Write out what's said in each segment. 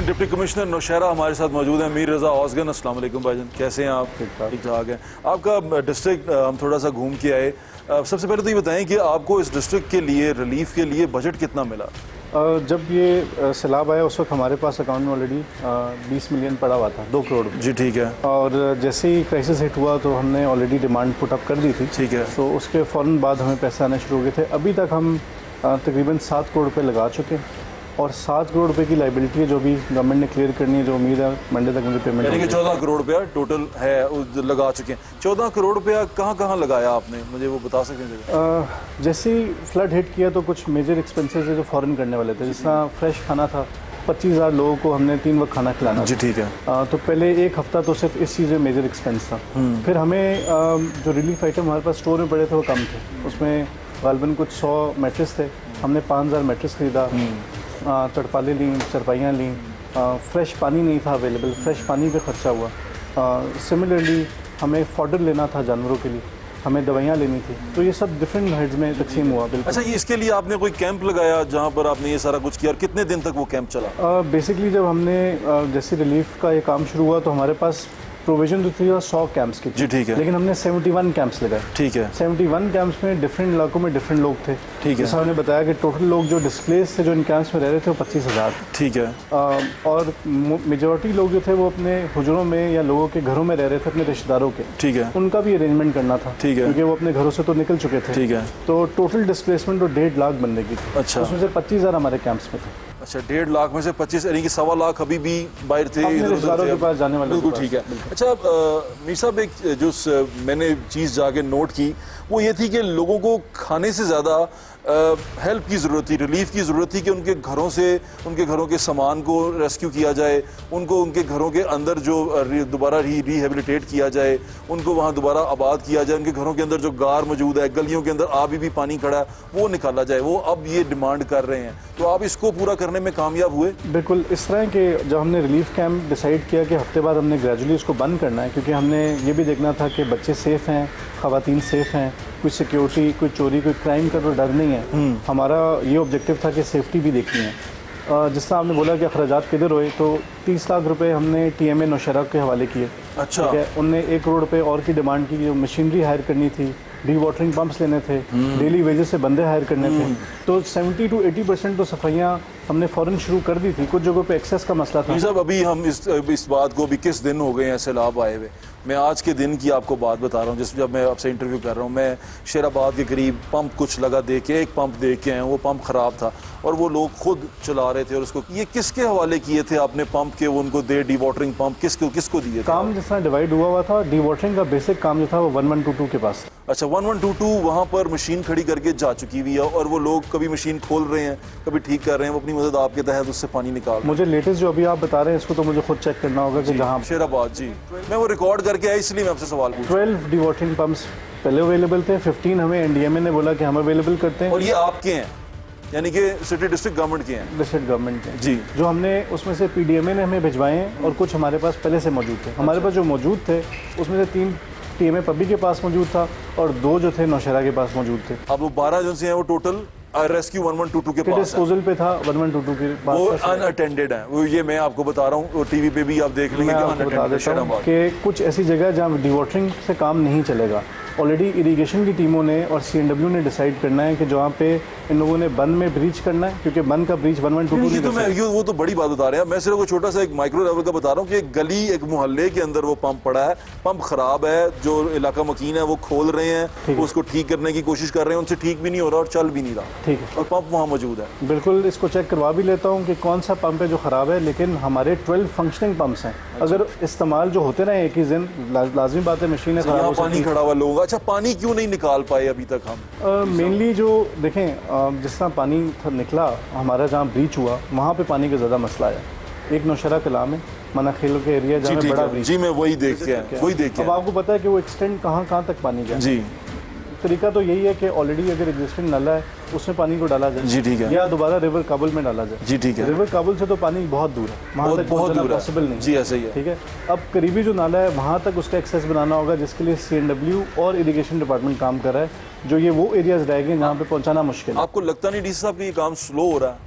Deputy commissioner Nowshera हमारे साथ मौजूद हैं, मीर रजा औसगन। अस्सलाम वालेकुम भाईजान, कैसे हैं आप? ठीक ठाक हैं। आपका डिस्ट्रिक्ट हम थोड़ा सा घूम के आए। सबसे पहले तो ये बताएं कि आपको इस डिस्ट्रिक्ट के लिए रिलीफ के लिए बजट कितना मिला? जब ये सैलाब आया उस वक्त हमारे पास अकाउंट में ऑलरेडी 20 मिलियन पड़ा हुआ था, 2 करोड़। जी ठीक है। और जैसे ही क्राइसिस हिट हुआ तो हमने ऑलरेडी डिमांड पुट अप कर दी थी। ठीक है। तो उसके फ़ौरन बाद हमें पैसे आने शुरू हो गए थे। अभी तक हम तकरीबन 7 करोड़ रुपये लगा चुके हैं और 7 करोड़ रुपए की लाइबिलिटी है जो भी गवर्नमेंट ने क्लियर करनी है, जो उम्मीद है मंडे तक मुझे पेमेंट। यानी कि 14 करोड़ रुपया टोटल है लगा चुके हैं। 14 करोड़ रुपया कहाँ लगाया आपने, मुझे वो बता सकते हैं? जैसे ही फ्लड हिट किया तो कुछ मेजर एक्सपेंसेस है जो फ़ौरन करने वाले थे, जिस तरह फ्रेश खाना था। 25,000 लोगों को हमने 3 वक्त खाना खिलाना। जी ठीक है। तो पहले एक हफ्ता तो सिर्फ इस चीज़ में मेजर एक्सपेंस था। फिर हमें जो रिलीफ आइटम हमारे पास स्टोर में पड़े थे वो कम थे। उसमें गालबन कुछ 100 मैट्रेस थे, हमने 5,000 मैट्रेस ख़रीदा, तड़पाले ली, चरपाइयाँ ली। फ्रेश पानी नहीं था अवेलेबल, फ्रेश पानी पे ख़र्चा हुआ। सिमिलरली हमें फॉडर लेना था जानवरों के लिए, हमें दवाइयाँ लेनी थी। तो ये सब डिफरेंट हेड्स में तकसीम हुआ। बिल्कुल। अच्छा, ये इसके लिए आपने कोई कैंप लगाया जहाँ पर आपने ये सारा कुछ किया, और कितने दिन तक वो कैंप चला? बेसिकली जब हमने जैसे रिलीफ का ये काम शुरू हुआ तो हमारे पास प्रोविजन तो थी 100 कैंप्स की। जी ठीक है। लेकिन हमने 71 कैंप्स लगाए। ठीक है। 71 कैंप्स में डिफरेंट इलाकों में डिफरेंट लोग थे। ठीक है। जैसा हमने बताया कि टोटल लोग जो डिस्प्लेस थे, जो इन कैंप्स में रह रहे थे, वो 25,000। ठीक है। और मेजॉरिटी लोग जो थे वो अपने हुजरों में या लोगों के घरों में रह रहे थे, अपने रिश्तेदारों के। ठीक है। उनका भी अरेंजमेंट करना था। ठीक है। क्योंकि वो अपने घरों से तो निकल चुके थे। ठीक है। तो टोटल डिस्प्लेसमेंट तो 1.5 लाख बनने की थी। अच्छा। उसमें से 25,000 हमारे कैंप्स में थे। अच्छा, 1.5 लाख में से 25 यानी कि 1.25 लाख अभी भी बाहर थे, रिश्तेदारों के पास जाने वाले। बिल्कुल ठीक है। अच्छा मीर साहब, एक जो मैंने चीज़ जाके नोट की वो ये थी कि लोगों को खाने से ज़्यादा हेल्प की ज़रूरत थी, रिलीफ की ज़रूरत थी कि उनके घरों से, उनके घरों के सामान को रेस्क्यू किया जाए, उनको उनके घरों के अंदर जो दोबारा रिहेबिलिटेट किया जाए, उनको वहाँ दोबारा आबाद किया जाए, उनके घरों के अंदर जो गार मौजूद है, गलियों के अंदर अभी भी पानी खड़ा है, वो निकाला जाए। वो अब ये डिमांड कर रहे हैं, तो आप इसको पूरा करने में कामयाब हुए? बिल्कुल। इस तरह के जब हमने रिलीफ कैंप डिसाइड किया कि हफ्ते बाद हमने ग्रेजुअली उसको बंद करना है, क्योंकि हमने ये भी देखना था कि बच्चे सेफ़ हैं, ख़वातीन सेफ़ हैं, कोई सिक्योरिटी, कोई चोरी, कोई क्राइम का तो डर नहीं है। हमारा ये ऑब्जेक्टिव था कि सेफ्टी भी देखनी है। जिस तरह आपने बोला कि अखराजात किधर हुए, तो 30 लाख रुपए हमने TMA नौशहरा के हवाले किए। अच्छा। ठीक है। उनने 1 करोड़ रुपए और की डिमांड की, जो मशीनरी हायर करनी थी, डी वाटरिंग पंप्स लेने थे, डेली वेजेस से बंदे हायर करने थे। तो 70 to 80% तो सफाइयाँ हमने फ़ौरन शुरू कर दी थी। कुछ जगहों पे एक्सेस का मसला था। साहब अभी हम इस बात को भी किस दिन हो गए हैं सैलाब आए हुए, मैं आज के दिन की आपको बात बता रहा हूँ। जब मैं आपसे इंटरव्यू कर रहा हूँ, मैं शेराबाद के करीब पंप कुछ लगा देख के, एक पंप देख के आए, वो पंप ख़राब था और वो लोग खुद चला रहे थे। और उसको ये किसके हवाले किए थे आपने पंप के, वो उनको दे डी वाटरिंग पंप किसको दिए थे? काम जिस तरह डिवाइड हुआ था, डी वाटरिंग का बेसिक काम जो था वो 1122 के पास। अच्छा, 1122 वहाँ पर मशीन खड़ी करके जा चुकी हुई है और वो लोग कभी मशीन खोल रहे हैं, कभी ठीक कर रहे हैं, वो अपनी मदद आपके तहत उससे पानी निकाल। मुझे लेटेस्ट जो अभी आप बता रहे हैं इसको तो मुझे खुद चेक करना होगा कि जहाँ शेराबाद। जी, मैं वो रिकॉर्ड करके आया, इसलिए मैं आपसे सवाल पूछ। 12 डी वाटरिंग पंप्स पहले अवेलेबल थे, 15 हमें NDMA ने बोला कि हम अवेलेबल करते हैं। और ये आपके हैं, यानी कि सिटी डिस्ट्रिक्ट गवर्नमेंट के हैं? डिस्ट्रिक्ट गवर्नमेंट के जी। जो हमने उसमें से PDMA ने हमें भिजवाए हैं और कुछ हमारे पास पहले से मौजूद थे। हमारे पास जो मौजूद थे उसमें से 3 TMA पब्बी के पास मौजूद था और 2 जो थे नौशहरा के पास मौजूद थे। अब वो 12 जो हैं वो टोटल रेस्क्यू 1122 के पास डिस्पोजल पे था, 1122 के पास वो अनअटेंडेड है। वो ये मैं आपको बता रहा हूँ, टीवी पे भी आप देख लेंगे कि कुछ ऐसी जगह जहाँ डी वाटरिंग से काम नहीं चलेगा। ऑलरेडी इरिगेशन की टीमों ने और CNW ने डिसाइड करना है कि जहाँ पे इन लोगों ने बंद में ब्रीच करना है, क्योंकि बंद का ब्रीच 1122 तो मैं वो तो बड़ी बात बता रहे हैं। मैं सिर्फ छोटा सा एक माइक्रो लेवल का बता रहा हूँ कि एक गली, एक मोहल्ले के अंदर वो पंप पड़ा है, पंप खराब है, जो इलाका मकीन है वो खोल रहे हैं, उसको ठीक करने की कोशिश कर रहे हैं, उनसे ठीक भी नहीं हो रहा और चल भी नहीं रहा। ठीक है। और पंप वहाँ मौजूद है। बिल्कुल, इसको चेक करवा भी लेता हूँ कि कौन सा पंप है जो ख़राब है। लेकिन हमारे 12 फंक्शनिंग पंप्स हैं। अगर इस्तेमाल जो होते रहे एक ही दिन, लाजमी बात है मशीनें खराब हो सकती हैं। पानी खड़ा हुआ लोगों का। अच्छा, पानी क्यों नहीं निकाल पाए अभी तक हम? मेनली जो देखें, जिस तरह पानी निकला हमारा जहाँ ब्रीच हुआ वहाँ पे पानी का ज़्यादा मसला आया। एक नौशहरा कला में मना खेलों के एरिया जहाँ बड़ा ब्रीच। जी, मैं वही देख के अब आपको पता है कि वो एक्सटेंड कहाँ तक पानी गया। जी। तरीका तो यही है कि ऑलरेडी अगर एग्जिस्टिंग नाला है उसमें पानी को डाला जाए। जी ठीक है। या दोबारा रिवर काबुल में डाला जाए। जी ठीक है। रिवर काबुल से तो पानी बहुत दूर है, वहाँ तक पहुँचना पॉसिबल नहीं। जी ऐसा ही है। ठीक है। अब करीबी जो नाला है वहाँ तक उसका एक्सेस बनाना होगा, जिसके लिए CNW और इरिगेशन डिपार्टमेंट काम कर रहा है। जो ये वो एरियाज रह गए जहाँ पे पहुँचाना मुश्किल है। आपको लगता नहीं DC साहब कि ये काम स्लो हो रहा है?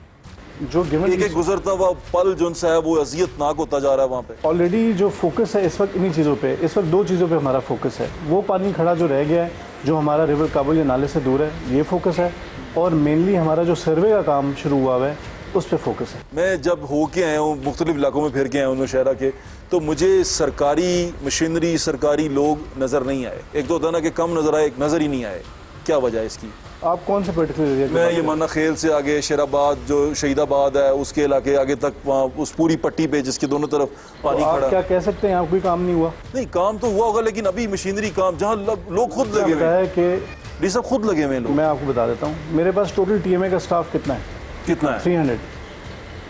जो गिवन एक गुजरता हुआ पल जो सा है वो अजियतनाक होता जा रहा है वहाँ पे। ऑलरेडी जो फोकस है इस वक्त इन्हीं चीज़ों पे, इस वक्त दो चीज़ों पे हमारा फोकस है। वो पानी खड़ा जो रह गया है, जो हमारा रिवर काबुल या नाले से दूर है, ये फोकस है। और मेनली हमारा जो सर्वे का काम शुरू हुआ है उस पर फोकस है। मैं जब होके आया हूँ, मुख्तलिफ इलाकों में फिर के आया हूँ नौशहरा के, तो मुझे सरकारी मशीनरी, सरकारी लोग नज़र नहीं आए। एक दो दाना के कम नज़र आए, एक नज़र ही नहीं आए। क्या वजह है इसकी? आप कौन से पर्टिकुलर एरिया? मैं ये माना खेल से आगे शेराबाद जो शहीदाबाद है उसके इलाके आगे तक, वहाँ उस पूरी पट्टी पे जिसके दोनों तरफ पानी आप खड़ा। क्या कह सकते हैं, यहाँ कोई काम नहीं हुआ? नहीं, काम तो हुआ होगा, लेकिन अभी मशीनरी काम जहाँ लोग खुद लगे हुए है कि ये सब खुद लगे हुए हैं लोग। मैं आपको बता देता हूँ, मेरे पास टोटल TMA का स्टाफ कितना है? कितना है? 300।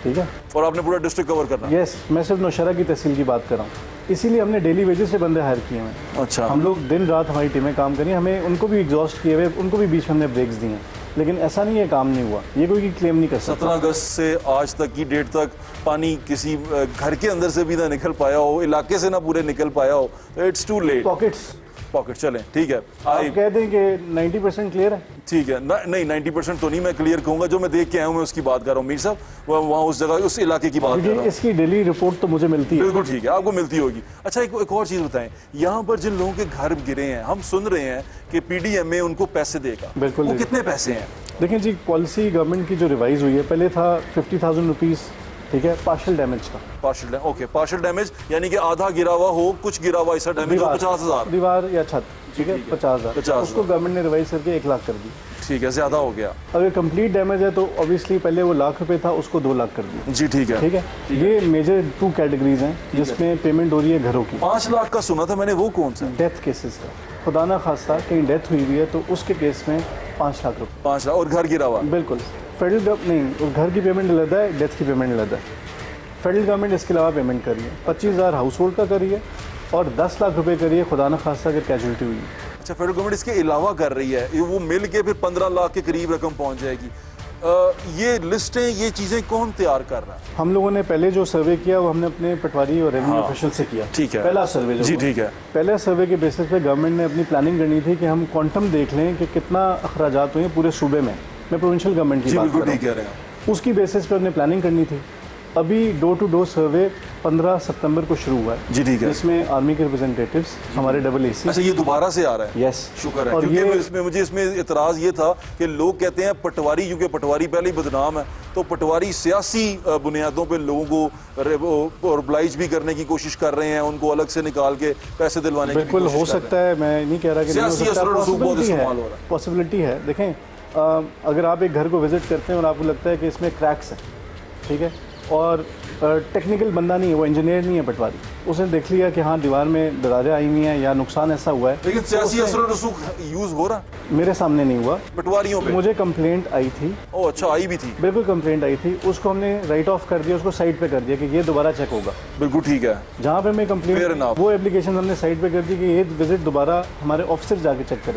ठीक है, और आपने पूरा डिस्ट्रिक्ट कवर करना? यस, मैं सिर्फ नौशहरा की तहसील की बात कर रहा हूँ। इसीलिए हमने डेली वेजेस से बंदे हायर किए हैं। अच्छा। हम लोग दिन रात हमारी टीमें काम करी, हमें उनको भी एग्जॉस्ट किए हुए, उनको भी बीच में हमने ब्रेक्स दिए हैं, लेकिन ऐसा नहीं है काम नहीं हुआ, ये कोई क्लेम नहीं कर सकता। 17 अगस्त से आज तक की डेट तक पानी किसी घर के अंदर से भी ना निकल पाया हो, इलाके से ना पूरे निकल पाया हो, इट्स टू लेट। पॉकेट चलें, ठीक है। आप कह दें कि 90% क्लियर है? ठीक है, नहीं 90% तो नहीं मैं क्लियर कहूँगा, जो मैं देख के आया हूँ मैं उसकी बात कर रहा हूँ मीर साहब, वहाँ उस जगह उस इलाके की बात कर रहा हूँ। इसकी डेली रिपोर्ट तो मुझे मिलती है। बिल्कुल ठीक है, आपको मिलती होगी। अच्छा, एक और चीज़ बताएं, यहाँ पर जिन लोगों के घर गिरे हैं, हम सुन रहे हैं कि PDMA उनको पैसे देगा। बिल्कुल। वो कितने पैसे हैं? देखिए जी, पॉलिसी गवर्नमेंट की जो रिवाइज हुई है, पहले था 50,000 रुपीज़, ठीक है, पार्शल डैमेज का। पार्शल डैमेज यानी कि आधा गिरा हुआ हो, कुछ गिरा हुआ ऐसा डैमेज हो, 50,000 दीवार या छत, ठीक है, 50,000 उसको गवर्नमेंट ने रिवाइज करके 1 लाख कर दी। ठीक है, ज्यादा हो गया। अगर कंप्लीट डैमेज है तो ऑब्वियसली पहले वो ₹1,00,000 था, उसको 2 लाख कर दिया। जी ठीक है, ठीक है। ये मेजर 2 कैटेगरीज हैं जिसमें पेमेंट हो रही है घरों की। 5 लाख का सुना था मैंने, वो कौन सा? डेथ केसेस का, खुदा ना खास्ता कहीं डेथ हुई है तो उसके केस में 5 लाख रुपये। 5 लाख और घर गिरा हुआ? बिल्कुल। फेडरल गवर्नमेंट नहीं, घर की पेमेंट अलग है, डेथ की पेमेंट अलग है। फेडरल गवर्नमेंट इसके अलावा पेमेंट कर रही है, 25,000 हाउस होल्ड का कर रही है और 10 लाख रुपए कर रही है खुदा न खास्ता अगर कैजुअलिटी हुई है। अच्छा, फेडरल गवर्नमेंट इसके अलावा कर रही है, वो मिल के फिर 15 लाख के करीब रकम पहुंच जाएगी। ये लिस्टें, ये चीज़ें कौन तैयार कर रहा है? हम लोगों ने पहले जो सर्वे किया वो हमने अपने पटवारी और रेवेन्यू ऑफिशियल से किया। ठीक है, पहला सर्वे जी ठीक है। पहले सर्वे के बेसिस पे गवर्नमेंट ने अपनी प्लानिंग करनी थी कि हम क्वांटम देख लें कि कितना अखराजात हुए पूरे सूबे में। मैं प्रोविंशियल गवर्नमेंट की बात कर रहा हूँ, उसकी बेसिस पे उन्हें प्लानिंग करनी थी। अभी डोर टू डोर सर्वे 15 सितंबर को शुरू हुआ है। जी ठीक है। इसमें आर्मी के रिप्रेजेंटेटिव्स, हमारे AA। अच्छा, ये दोबारा से आ रहा है? यस, शुक्र है। और क्योंकि मुझे इसमें इतराज़ ये था कि लोग कहते हैं पटवारी, क्योंकि पटवारी पहले ही बदनाम है, तो पटवारी सियासी बुनियादों पर लोगों को ऑब्लाइज भी करने की कोशिश कर रहे हैं, उनको अलग से निकाल के पैसे दिलवाने की बिल्कुल हो सकता है। मैं नहीं कह रहा कि पॉसिबिलिटी है। देखें, अगर आप एक घर को विजिट करते हैं और आपको लगता है कि इसमें क्रैक्स है, ठीक है, और टेक्निकल बंदा नहीं है, वो इंजीनियर नहीं है पटवारी, उसने देख लिया कि हाँ दीवार में दरारें आई हुई हैं या नुकसान ऐसा हुआ है, लेकिन सियासी असर रसूख यूज हो रहा? मेरे सामने नहीं हुआ। पटवारियों पे मुझे कंप्लेंट आई थी। ओ अच्छा, आई भी थी? बिल्कुल कंप्लेंट आई थी, उसको हमने राइट ऑफ कर दिया, उसको साइड पे कर दिया कि ये दोबारा चेक होगा। बिल्कुल ठीक है। जहाँ पे मैं कंप्लेंट, वो एप्लीकेशन हमने साइड पे कर दी कि ये विजिट दोबारा हमारे ऑफिसर जाके चेक करें।